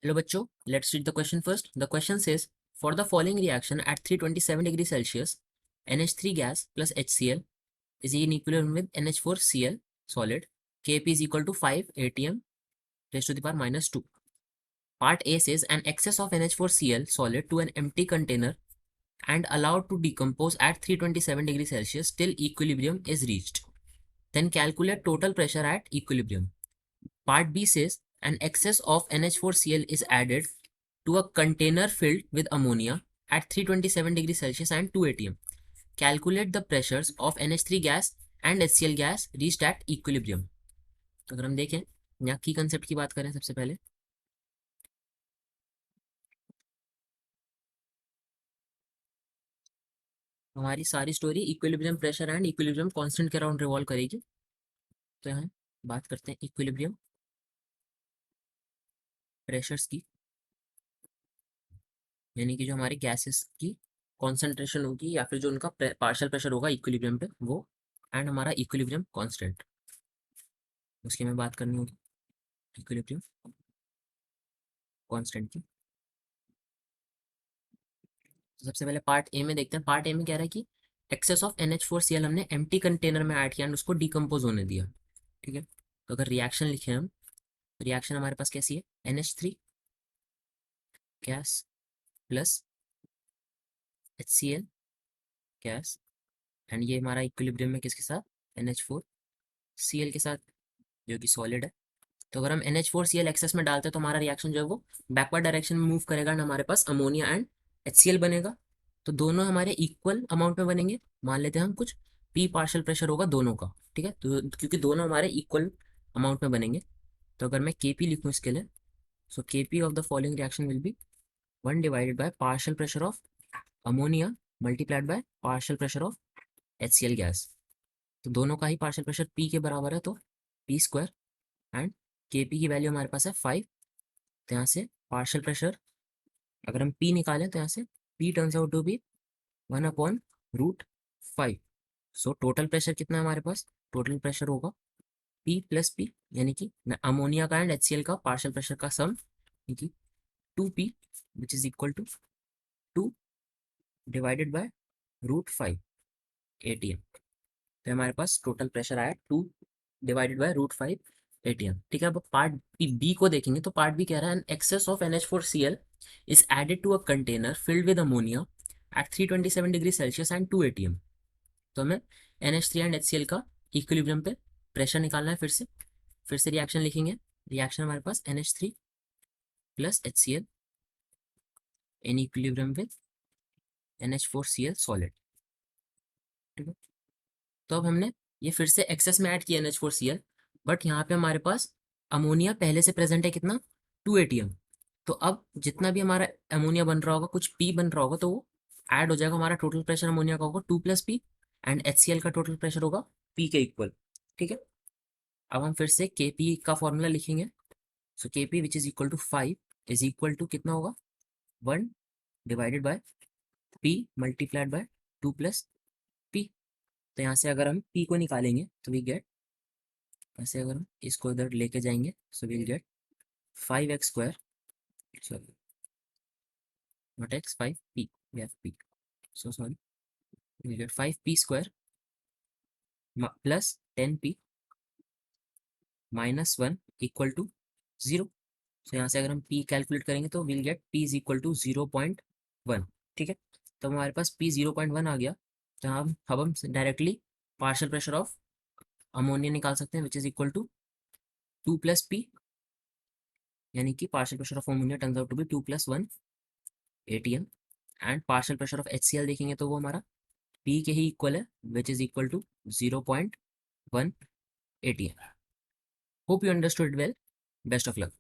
Hello बच्चों, let's read the question first. The question says, for the following reaction at 327 degrees Celsius, NH3 gas plus HCl is in equilibrium with NH4Cl solid. Kp is equal to 5 atm raised to the power minus 2. Part A says an excess of NH4Cl solid to an empty container and allowed to decompose at 327 degrees Celsius till equilibrium is reached. Then calculate total pressure at equilibrium. Part B says an excess of NH4Cl is added to a container filled with ammonia at 327 degrees Celsius and 2 atm. Calculate the pressures of NH3 gas and HCl gas reached at equilibrium. तो अगर हम देखें यहाँ की concept की बात करें सबसे पहले, हमारी सारी story equilibrium pressure and equilibrium constant के अराउंड रिवॉल्व करेगी. तो यहाँ बात करते हैं इक्विलिब्रियम प्रेशर्स की, यानी कि जो हमारे गैसेस की कॉन्सेंट्रेशन होगी या फिर जो उनका पार्शियल प्रेशर होगा इक्विलिब्रियम पे वो, एंड हमारा इक्विलिब्रियम कांस्टेंट, उसकी हमें बात करनी होगी इक्विलिब्रियम कांस्टेंट की. तो सबसे पहले पार्ट ए में देखते हैं. पार्ट ए में कह रहा है कि एक्सेस ऑफ NH4Cl हमने एम्प्टी कंटेनर में ऐड किया एंड उसको डिकम्पोज होने दिया. ठीक है, तो अगर रिएक्शन लिखे हम, रिएक्शन हमारे पास कैसी है, NH3 gas plus HCl gas, and ये हमारा इक्विलिब्रियम में किसके साथ, NH4Cl के साथ, जो कि सॉलिड है. तो अगर हम NH4Cl एक्सेस में डालते हैं तो हमारा रिएक्शन जो है वो बैकवर्ड डायरेक्शन में मूव करेगा एंड हमारे पास अमोनिया एंड HCl बनेगा. तो दोनों हमारे इक्वल अमाउंट में बनेंगे. मान लेते हैं हम कुछ P पार्शियल प्रेशर होगा दोनों का. ठीक है, तो क्योंकि दोनों हमारे इक्वल अमाउंट में बनेंगे, तो अगर मैं Kp लिखूँ इसके लिए, सो Kp of the following reaction will be 1 divided by partial pressure of ammonia multiplied by partial pressure of HCl gas. तो दोनों का ही पार्शियल प्रेशर P के बराबर है, तो P स्क्वायर, एंड Kp की वैल्यू हमारे पास है 5. तो यहाँ से पार्शियल प्रेशर अगर हम P निकालें तो यहाँ से P turns out to be 1/√5. So total pressure कितना है हमारे पास, टोटल प्रेशर होगा P प्लस P, यानी कि अमोनिया का एंड HCl का पार्शियल प्रेशर का सम, यानी कि 2P which is equal to 2 divided by √5 atm. तो हमारे पास टोटल प्रेशर आया 2 डिवाइडेड बाय √5 atm. ठीक है, अब पार्ट बी को देखेंगे तो पार्ट बी कह रहा है an excess of NH4Cl is added to a container filled with ammonia at 327 degree Celsius and 2 atm. तो हमें NH3 एंड HCl का इक्विलिब्रियम पे प्रेशर निकालना है. फिर से रिएक्शन लिखेंगे. रिएक्शन हमारे पास NH3 plus HCl in equilibrium with NH4Cl solid. ठीक है, तो अब हमने ये फिर से एक्सेस में ऐड किया NH4Cl, बट यहाँ पे हमारे पास अमोनिया पहले से प्रेजेंट है कितना, 2 atm. तो अब जितना भी हमारा अमोनिया बन रहा होगा, कुछ P बन रहा होगा, तो वो ऐड हो जाएगा. हमारा टोटल प्रेशर अमोनिया का होगा 2 + P एंड HCl का टोटल प्रेशर होगा P के इक्वल. ठीक है, अब हम फिर से Kp का फॉर्मूला लिखेंगे. So Kp which is equal to 5 is equal to कितना होगा, 1 divided by P multiplied by 2 + P. तो यहाँ से अगर हम P को निकालेंगे तो वी गेट, ऐसे अगर हम इसको इधर लेके जाएंगे so will get 5x², sorry not x, 5p, we have p, so sorry, we'll get 5p² plus 10p minus 1 equal to 0. So यहाँ से अगर हम p कैलकुलेट करेंगे तो will get p is equal to 0.1. ठीक है, तो हमारे पास p 0.1 आ गया. तो हम directly partial pressure of ammonia निकाल सकते हैं which is equal to 2 + p, यानी कि partial pressure of ammonia turns out to be 2 + 1 atm. And partial pressure of HCl देखेंगे तो वो हमारा P के ही इक्वल है which is equal to 0.1 atm. Hope you understood well. Best of luck.